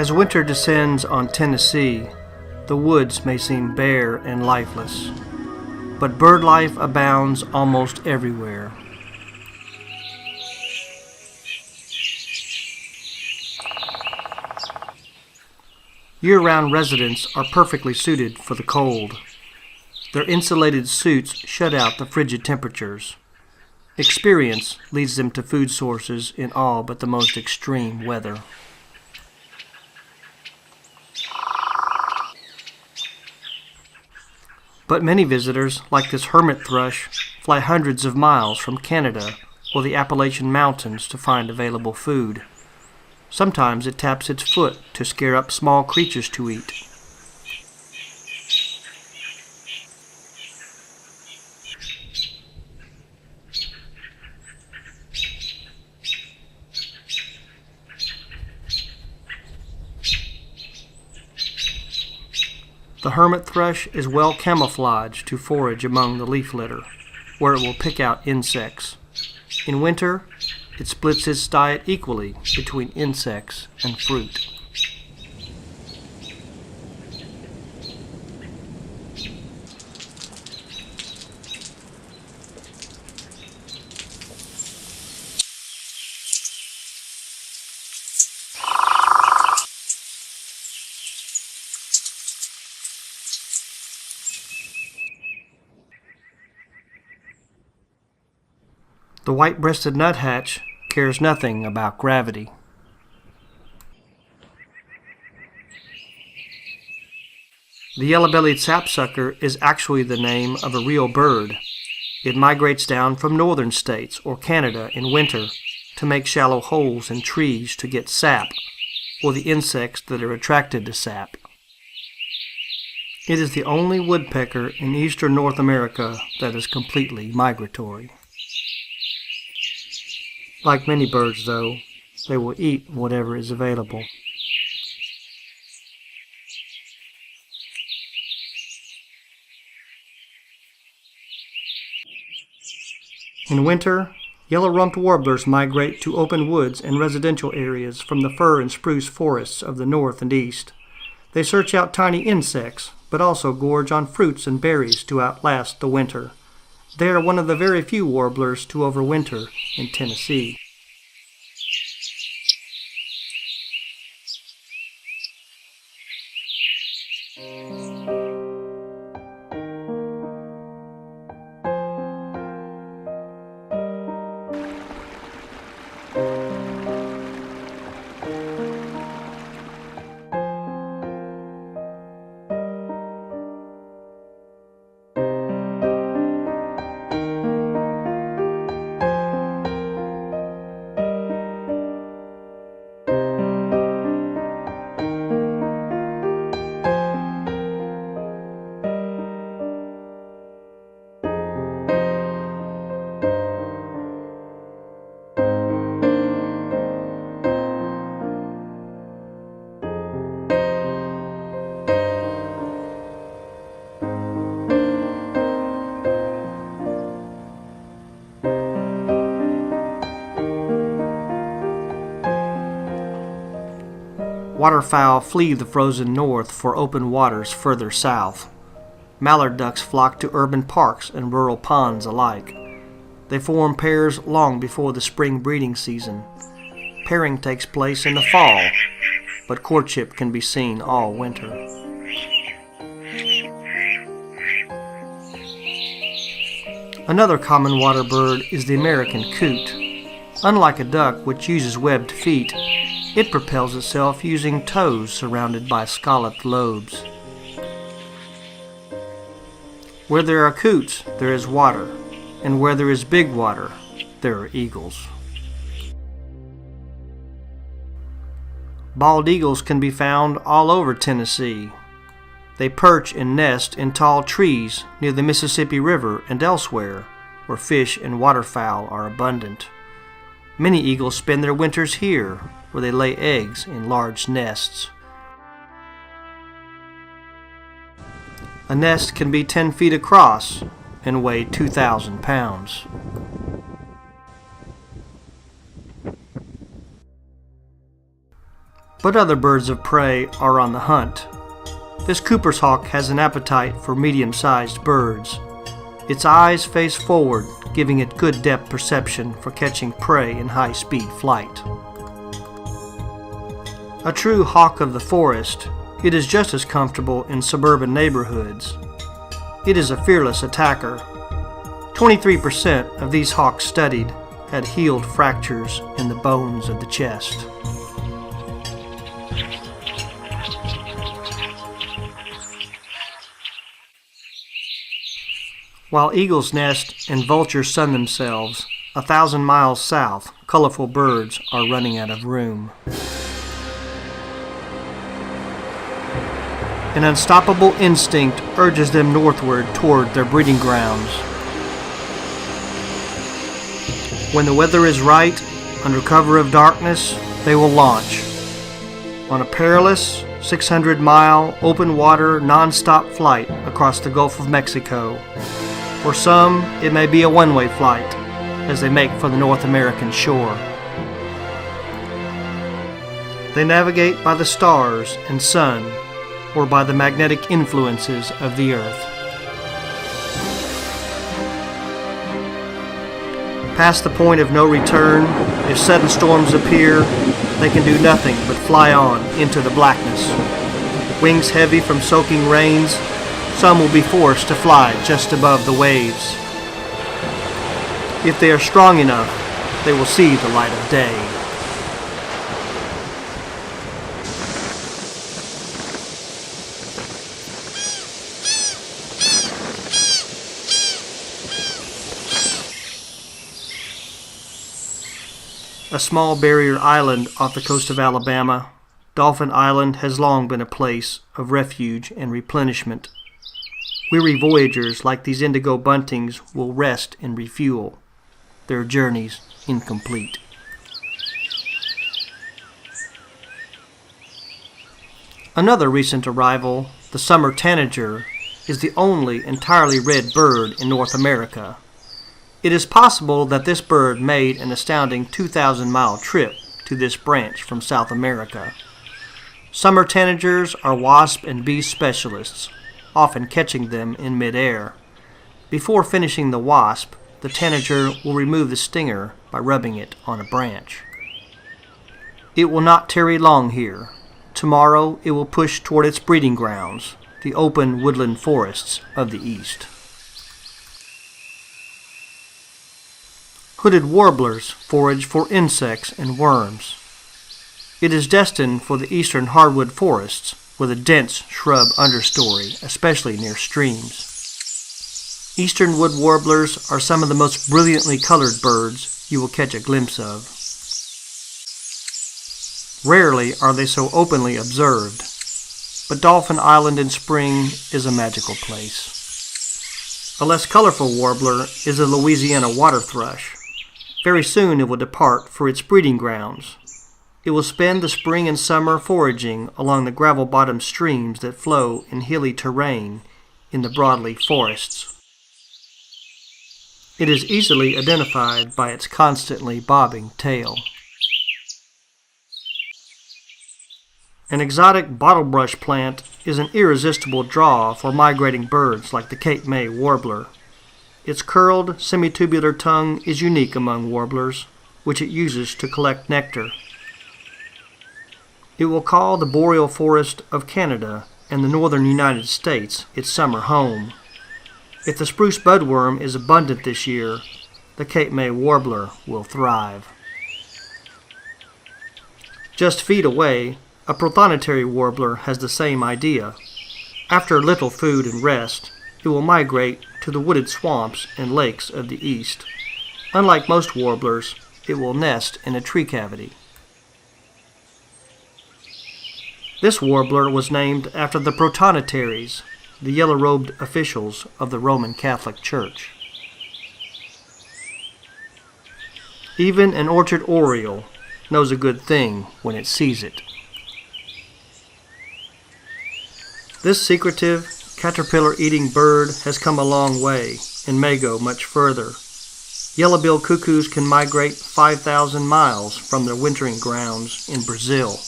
As winter descends on Tennessee, the woods may seem bare and lifeless, but bird life abounds almost everywhere. Year-round residents are perfectly suited for the cold. Their insulated suits shut out the frigid temperatures. Experience leads them to food sources in all but the most extreme weather. But many visitors, like this hermit thrush, fly hundreds of miles from Canada or the Appalachian Mountains to find available food. Sometimes it taps its foot to scare up small creatures to eat. The hermit thrush is well camouflaged to forage among the leaf litter, where it will pick out insects. In winter, it splits its diet equally between insects and fruit. The white-breasted nuthatch cares nothing about gravity. The yellow-bellied sapsucker is actually the name of a real bird. It migrates down from northern states or Canada in winter to make shallow holes in trees to get sap, or the insects that are attracted to sap. It is the only woodpecker in eastern North America that is completely migratory. Like many birds, though, they will eat whatever is available. In winter, yellow-rumped warblers migrate to open woods and residential areas from the fir and spruce forests of the north and east. They search out tiny insects, but also gorge on fruits and berries to outlast the winter. They are one of the very few warblers to overwinter in Tennessee. Waterfowl flee the frozen north for open waters further south. Mallard ducks flock to urban parks and rural ponds alike. They form pairs long before the spring breeding season. Pairing takes place in the fall, but courtship can be seen all winter. Another common water bird is the American coot. Unlike a duck, which uses webbed feet, it propels itself using toes surrounded by scalloped lobes. Where there are coots, there is water, and where there is big water, there are eagles. Bald eagles can be found all over Tennessee. They perch and nest in tall trees near the Mississippi River and elsewhere, where fish and waterfowl are abundant. Many eagles spend their winters here, where they lay eggs in large nests. A nest can be 10 feet across and weigh 2,000 pounds. but other birds of prey are on the hunt. This Cooper's hawk has an appetite for medium-sized birds. Its eyes face forward, giving it good depth perception for catching prey in high-speed flight. A true hawk of the forest, it is just as comfortable in suburban neighborhoods. It is a fearless attacker. 23% of these hawks studied had healed fractures in the bones of the chest. While eagles nest and vultures sun themselves, 1,000 miles south, colorful birds are running out of room. An unstoppable instinct urges them northward toward their breeding grounds. When the weather is right, under cover of darkness, they will launch. On a perilous 600-mile open-water non-stop flight across the Gulf of Mexico. For some, it may be a one-way flight as they make for the North American shore. They navigate by the stars and sun, or by the magnetic influences of the earth. Past the point of no return, if sudden storms appear, they can do nothing but fly on into the blackness. Wings heavy from soaking rains, some will be forced to fly just above the waves. If they are strong enough, they will see the light of day. A small barrier island off the coast of Alabama, Dolphin Island has long been a place of refuge and replenishment. Weary voyagers like these indigo buntings will rest and refuel, their journeys incomplete. Another recent arrival, the summer tanager, is the only entirely red bird in North America. It is possible that this bird made an astounding 2,000-mile trip to this branch from South America. Summer tanagers are wasp and bee specialists, often catching them in midair. Before finishing the wasp, the tanager will remove the stinger by rubbing it on a branch. It will not tarry long here. Tomorrow it will push toward its breeding grounds, the open woodland forests of the east. Hooded warblers forage for insects and worms. It is destined for the eastern hardwood forests with a dense shrub understory, especially near streams. Eastern wood warblers are some of the most brilliantly colored birds you will catch a glimpse of. Rarely are they so openly observed, but Dolphin Island in spring is a magical place. A less colorful warbler is the Louisiana water thrush. Very soon it will depart for its breeding grounds. It will spend the spring and summer foraging along the gravel-bottom streams that flow in hilly terrain in the broadleaf forests. It is easily identified by its constantly bobbing tail. An exotic bottlebrush plant is an irresistible draw for migrating birds like the Cape May warbler. Its curled, semitubular tongue is unique among warblers, which it uses to collect nectar. It will call the boreal forest of Canada and the northern United States its summer home. If the spruce budworm is abundant this year, the Cape May warbler will thrive. Just feet away, a prothonotary warbler has the same idea. After a little food and rest, it will migrate to the wooded swamps and lakes of the east. Unlike most warblers, it will nest in a tree cavity. This warbler was named after the protonotaries, the yellow-robed officials of the Roman Catholic Church. Even an orchard oriole knows a good thing when it sees it. This secretive, caterpillar-eating bird has come a long way and may go much further. Yellow-billed cuckoos can migrate 5,000 miles from their wintering grounds in Brazil.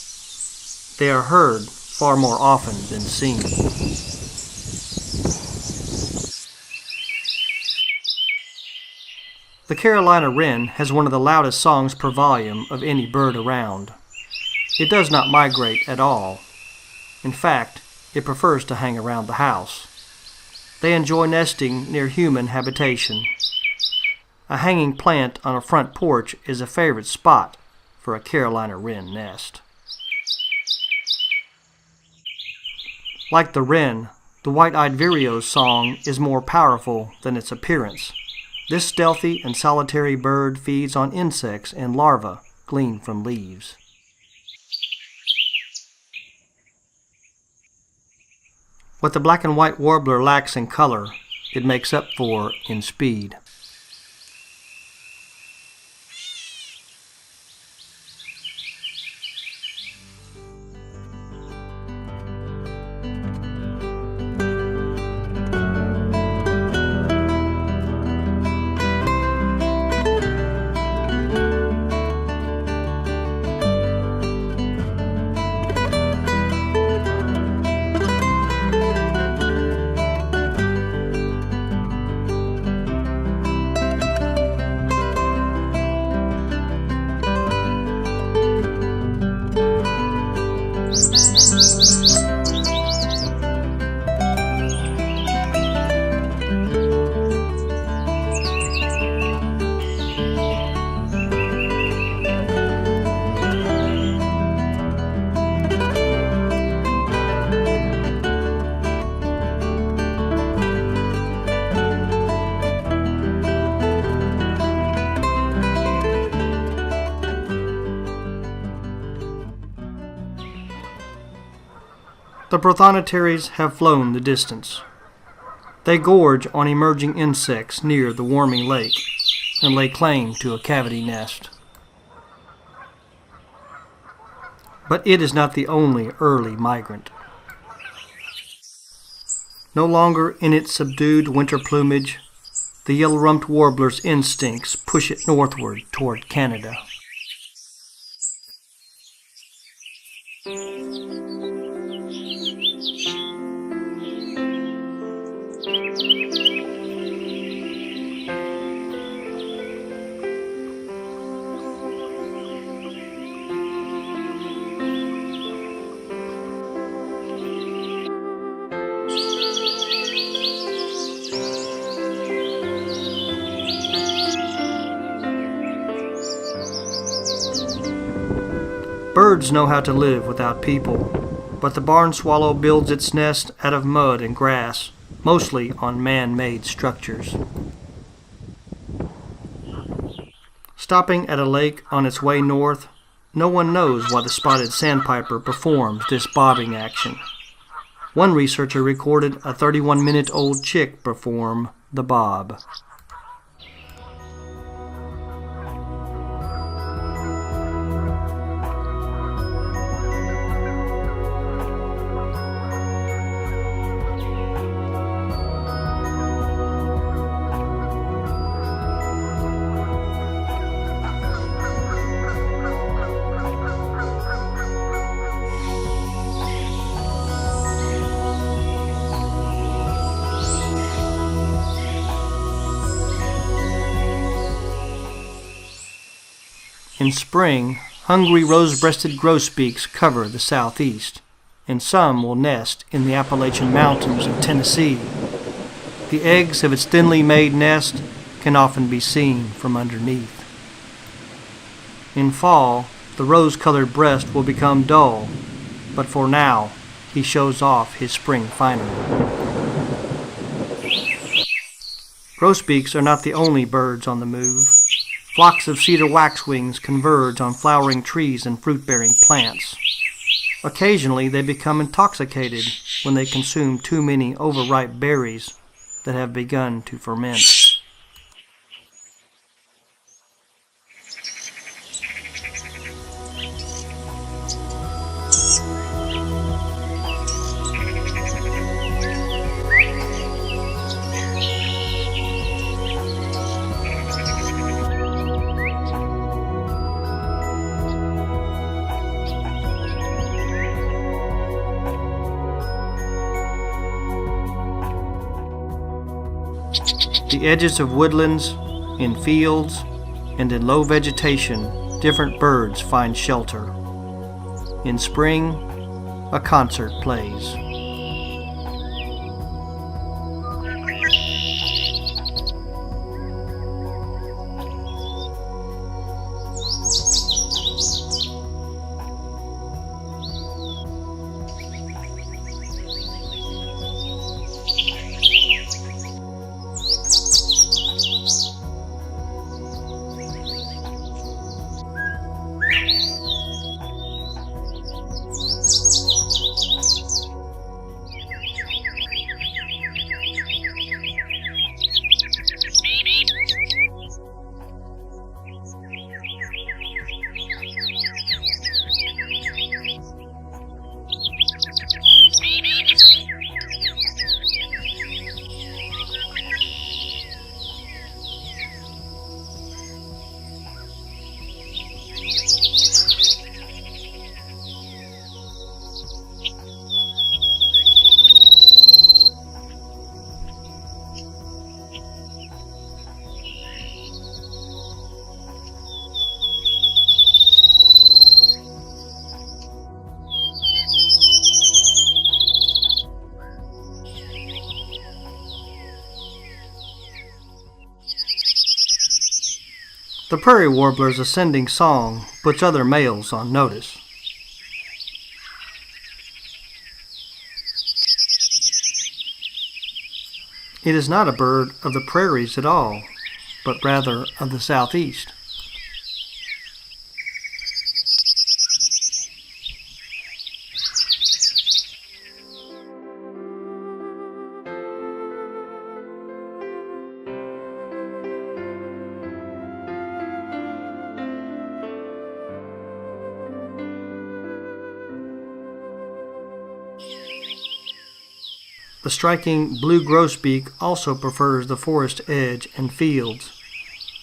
They are heard far more often than seen. The Carolina wren has one of the loudest songs per volume of any bird around. It does not migrate at all. In fact, it prefers to hang around the house. They enjoy nesting near human habitation. A hanging plant on a front porch is a favorite spot for a Carolina wren nest. Like the wren, the white-eyed vireo's song is more powerful than its appearance. This stealthy and solitary bird feeds on insects and larvae gleaned from leaves. What the black and white warbler lacks in color, it makes up for in speed. The prothonotarians have flown the distance. They gorge on emerging insects near the warming lake and lay claim to a cavity nest. But it is not the only early migrant. No longer in its subdued winter plumage, the yellow-rumped warbler's instincts push it northward toward Canada. Birds know how to live without people, but the barn swallow builds its nest out of mud and grass, mostly on man-made structures. Stopping at a lake on its way north, no one knows why the spotted sandpiper performs this bobbing action. One researcher recorded a 31-minute-old chick perform the bob. In spring, hungry rose-breasted grosbeaks cover the southeast, and some will nest in the Appalachian Mountains of Tennessee. The eggs of its thinly made nest can often be seen from underneath. In fall, the rose-colored breast will become dull, but for now, he shows off his spring finery. Grosbeaks are not the only birds on the move. Flocks of cedar waxwings converge on flowering trees and fruit-bearing plants. Occasionally, they become intoxicated when they consume too many overripe berries that have begun to ferment. The edges of woodlands, in fields, and in low vegetation, different birds find shelter. In spring, a concert plays. The prairie warbler's ascending song puts other males on notice. It is not a bird of the prairies at all, but rather of the southeast. The striking blue grosbeak also prefers the forest edge and fields.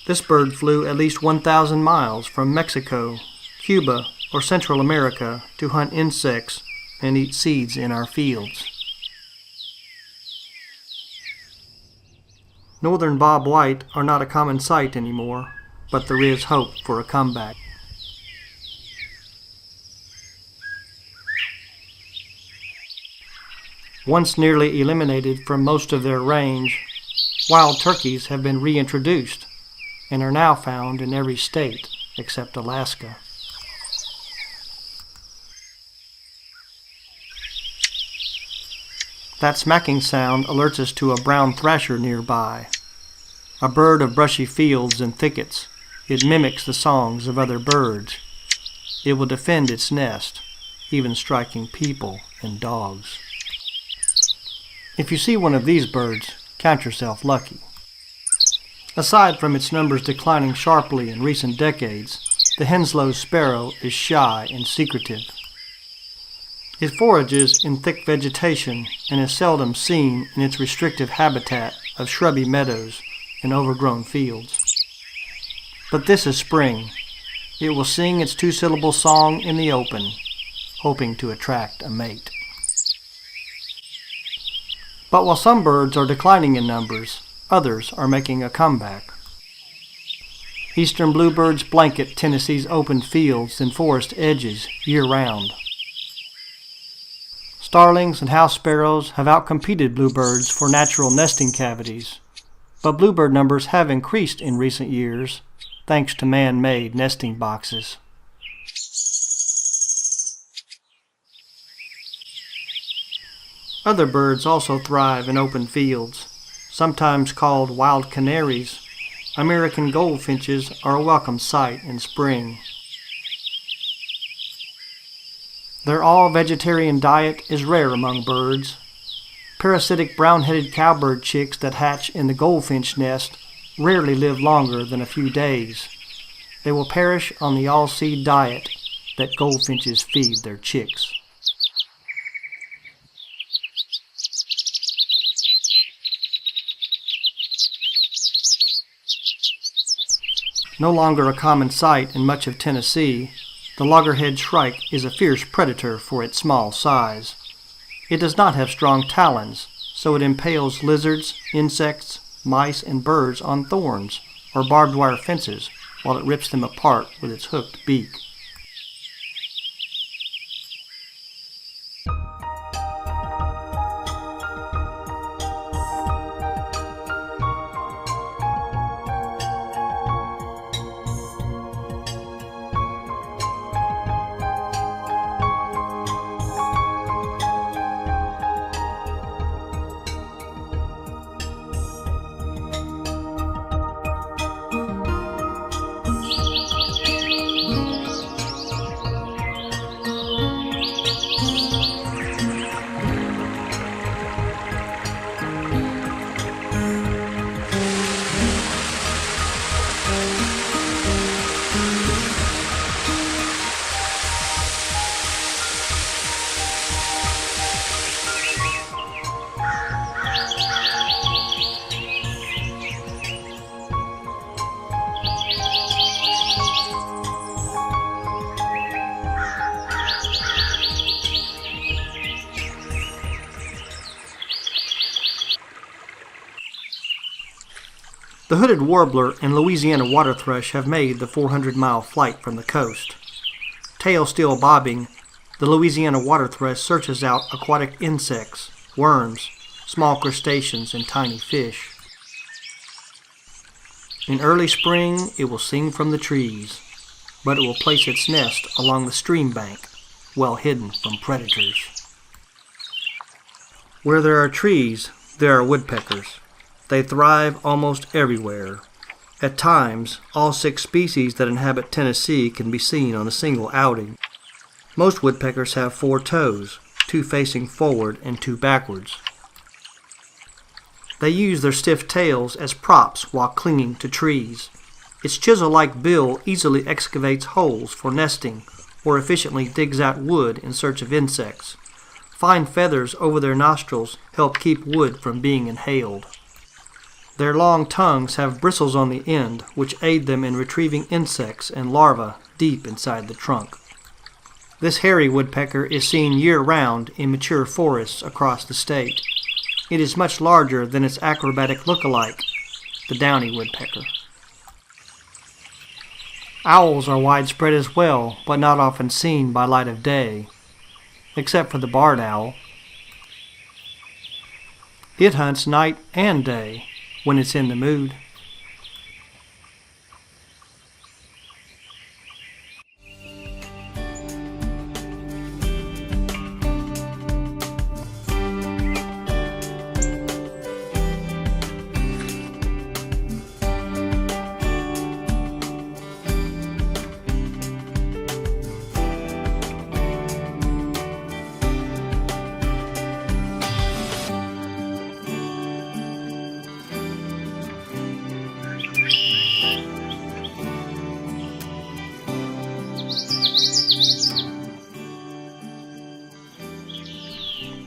This bird flew at least 1,000 miles from Mexico, Cuba, or Central America to hunt insects and eat seeds in our fields. Northern bobwhite are not a common sight anymore, but there is hope for a comeback. Once nearly eliminated from most of their range, wild turkeys have been reintroduced and are now found in every state except Alaska. That smacking sound alerts us to a brown thrasher nearby. A bird of brushy fields and thickets, it mimics the songs of other birds. It will defend its nest, even striking people and dogs. If you see one of these birds, count yourself lucky. Aside from its numbers declining sharply in recent decades, the Henslow sparrow is shy and secretive. It forages in thick vegetation and is seldom seen in its restrictive habitat of shrubby meadows and overgrown fields. But this is spring. It will sing its two-syllable song in the open, hoping to attract a mate. But while some birds are declining in numbers, others are making a comeback. Eastern bluebirds blanket Tennessee's open fields and forest edges year-round. Starlings and house sparrows have outcompeted bluebirds for natural nesting cavities, but bluebird numbers have increased in recent years thanks to man-made nesting boxes. Other birds also thrive in open fields. Sometimes called wild canaries, American goldfinches are a welcome sight in spring. Their all-vegetarian diet is rare among birds. Parasitic brown-headed cowbird chicks that hatch in the goldfinch nest rarely live longer than a few days. They will perish on the all-seed diet that goldfinches feed their chicks. No longer a common sight in much of Tennessee, the loggerhead shrike is a fierce predator for its small size. It does not have strong talons, so it impales lizards, insects, mice, and birds on thorns or barbed wire fences while it rips them apart with its hooked beak. The hooded warbler and Louisiana water thrush have made the 400-mile flight from the coast. Tail still bobbing, the Louisiana water thrush searches out aquatic insects, worms, small crustaceans, and tiny fish. In early spring, it will sing from the trees, but it will place its nest along the stream bank, well hidden from predators. Where there are trees, there are woodpeckers. They thrive almost everywhere. At times, all 6 species that inhabit Tennessee can be seen on a single outing. Most woodpeckers have 4 toes, 2 facing forward and 2 backwards. They use their stiff tails as props while clinging to trees. Its chisel-like bill easily excavates holes for nesting or efficiently digs out wood in search of insects. Fine feathers over their nostrils help keep wood from being inhaled. Their long tongues have bristles on the end, which aid them in retrieving insects and larvae deep inside the trunk. This hairy woodpecker is seen year-round in mature forests across the state. It is much larger than its acrobatic look-alike, the downy woodpecker. Owls are widespread as well, but not often seen by light of day, except for the barred owl. It hunts night and day when it's in the mood.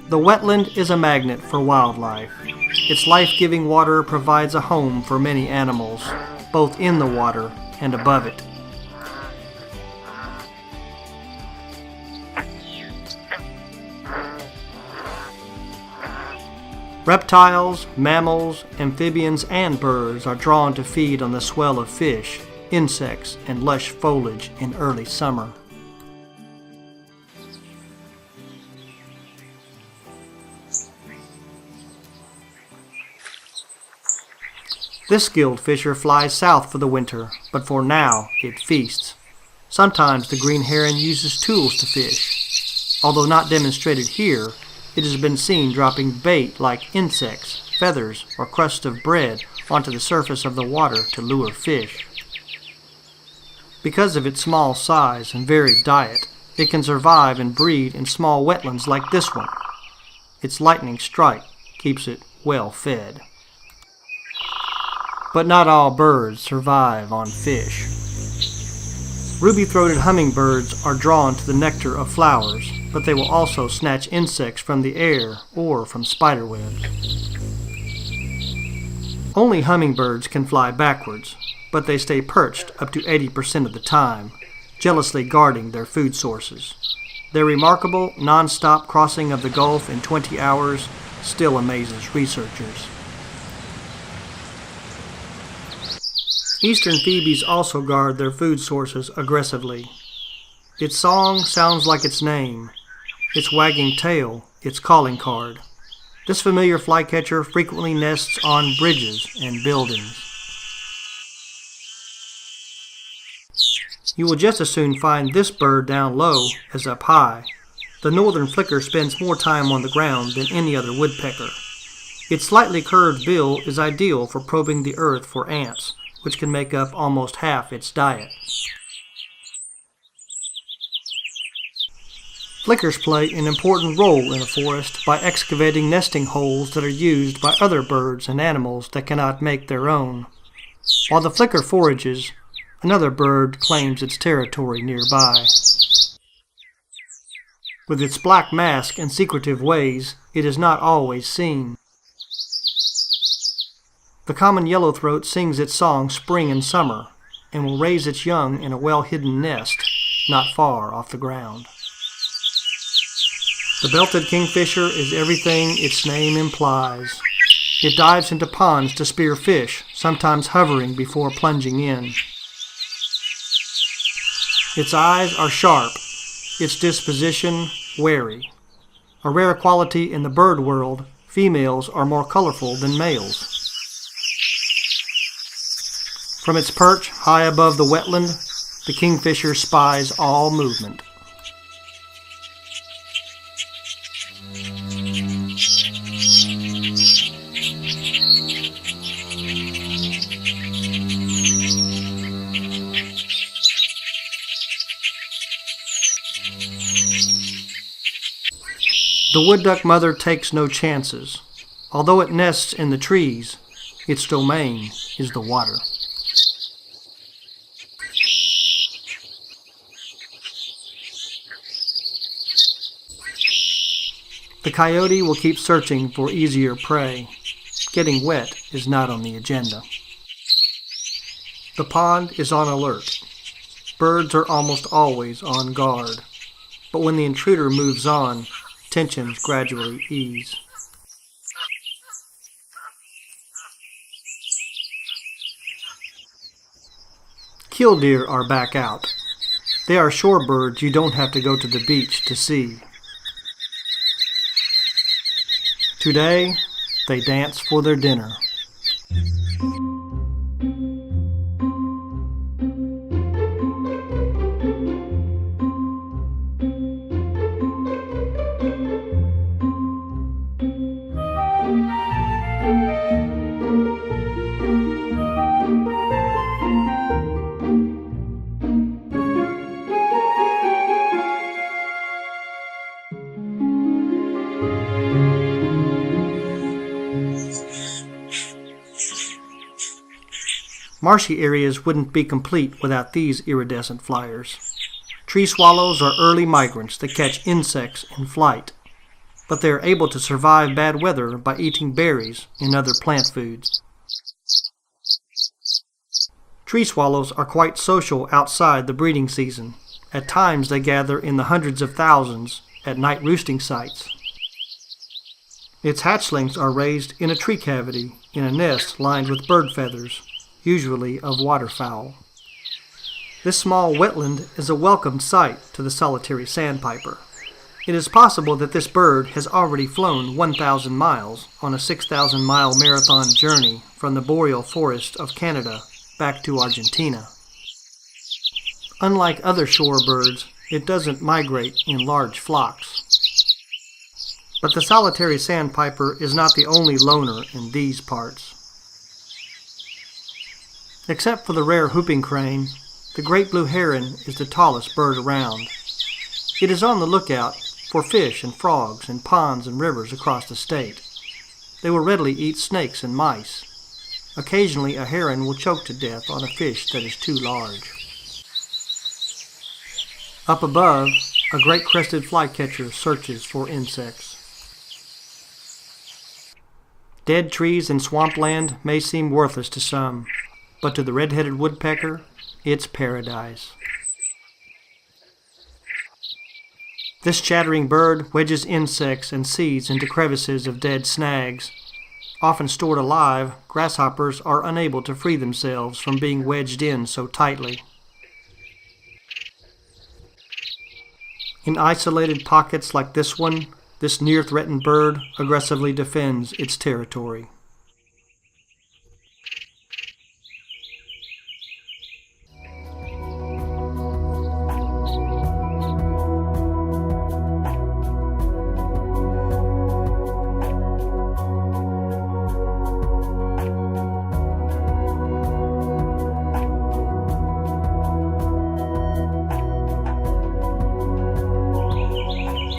The wetland is a magnet for wildlife. Its life-giving water provides a home for many animals, both in the water and above it. Reptiles, mammals, amphibians, and birds are drawn to feed on the swell of fish, insects, and lush foliage in early summer. This skilled fisher flies south for the winter, but for now it feasts. Sometimes the green heron uses tools to fish. Although not demonstrated here, it has been seen dropping bait like insects, feathers, or crusts of bread onto the surface of the water to lure fish. Because of its small size and varied diet, it can survive and breed in small wetlands like this one. Its lightning strike keeps it well fed. But not all birds survive on fish. Ruby-throated hummingbirds are drawn to the nectar of flowers, but they will also snatch insects from the air or from spiderwebs. Only hummingbirds can fly backwards, but they stay perched up to 80% of the time, jealously guarding their food sources. Their remarkable, non-stop crossing of the Gulf in 20 hours still amazes researchers. Eastern phoebes also guard their food sources aggressively. Its song sounds like its name, its wagging tail, its calling card. This familiar flycatcher frequently nests on bridges and buildings. You will just as soon find this bird down low as up high. The northern flicker spends more time on the ground than any other woodpecker. Its slightly curved bill is ideal for probing the earth for ants, which can make up almost half its diet. Flickers play an important role in a forest by excavating nesting holes that are used by other birds and animals that cannot make their own. While the flicker forages, another bird claims its territory nearby. With its black mask and secretive ways, it is not always seen. The common yellowthroat sings its song spring and summer, and will raise its young in a well-hidden nest not far off the ground. The belted kingfisher is everything its name implies. It dives into ponds to spear fish, sometimes hovering before plunging in. Its eyes are sharp, its disposition wary. A rare quality in the bird world, females are more colorful than males. From its perch high above the wetland, the kingfisher spies all movement. The wood duck mother takes no chances. Although it nests in the trees, its domain is the water. The coyote will keep searching for easier prey. Getting wet is not on the agenda. The pond is on alert. Birds are almost always on guard. But when the intruder moves on, tensions gradually ease. Killdeer are back out. They are shorebirds you don't have to go to the beach to see. Today, they dance for their dinner. Marshy areas wouldn't be complete without these iridescent flyers. Tree swallows are early migrants that catch insects in flight, but they are able to survive bad weather by eating berries and other plant foods. Tree swallows are quite social outside the breeding season. At times they gather in the hundreds of thousands at night roosting sites. Its hatchlings are raised in a tree cavity in a nest lined with bird feathers, usually of waterfowl. This small wetland is a welcomed sight to the solitary sandpiper. It is possible that this bird has already flown 1,000 miles on a 6,000-mile marathon journey from the boreal forest of Canada back to Argentina. Unlike other shorebirds, it doesn't migrate in large flocks. But the solitary sandpiper is not the only loner in these parts. Except for the rare whooping crane, the great blue heron is the tallest bird around. It is on the lookout for fish and frogs in ponds and rivers across the state. They will readily eat snakes and mice. Occasionally a heron will choke to death on a fish that is too large. Up above, a great crested flycatcher searches for insects. Dead trees and swampland may seem worthless to some, but to the red-headed woodpecker, it's paradise. This chattering bird wedges insects and seeds into crevices of dead snags. Often stored alive, grasshoppers are unable to free themselves from being wedged in so tightly. In isolated pockets like this one, this near-threatened bird aggressively defends its territory.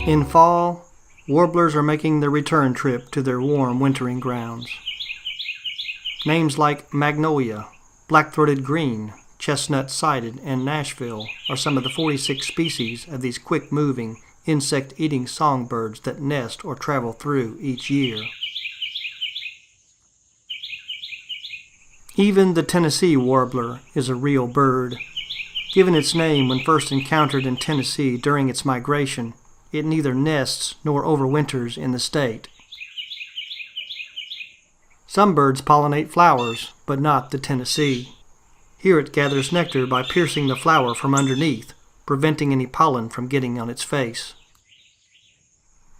In fall, warblers are making their return trip to their warm wintering grounds. Names like magnolia, black-throated green, chestnut-sided, and Nashville are some of the 46 species of these quick-moving, insect-eating songbirds that nest or travel through each year. Even the Tennessee warbler is a real bird. Given its name when first encountered in Tennessee during its migration, it neither nests nor overwinters in the state. Some birds pollinate flowers, but not the Tennessee. Here it gathers nectar by piercing the flower from underneath, preventing any pollen from getting on its face.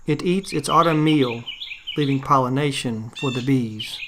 It eats its autumn meal, leaving pollination for the bees.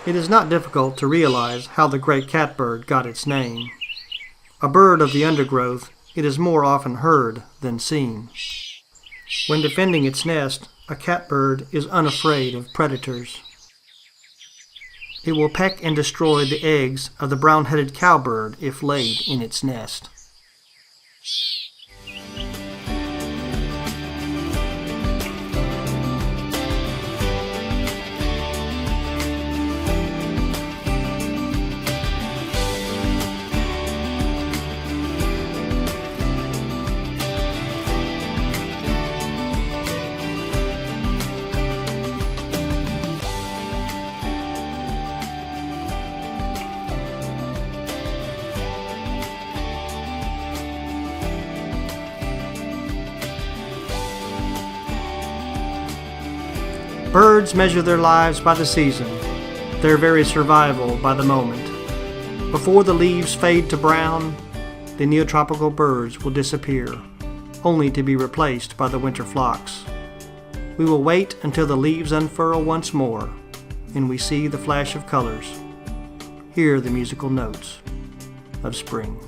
It is not difficult to realize how the gray catbird got its name. A bird of the undergrowth, it is more often heard than seen. When defending its nest, a catbird is unafraid of predators. It will peck and destroy the eggs of the brown-headed cowbird if laid in its nest. Birds measure their lives by the season, their very survival by the moment. Before the leaves fade to brown, the neotropical birds will disappear, only to be replaced by the winter flocks. We will wait until the leaves unfurl once more, and we see the flash of colors, hear the musical notes of spring.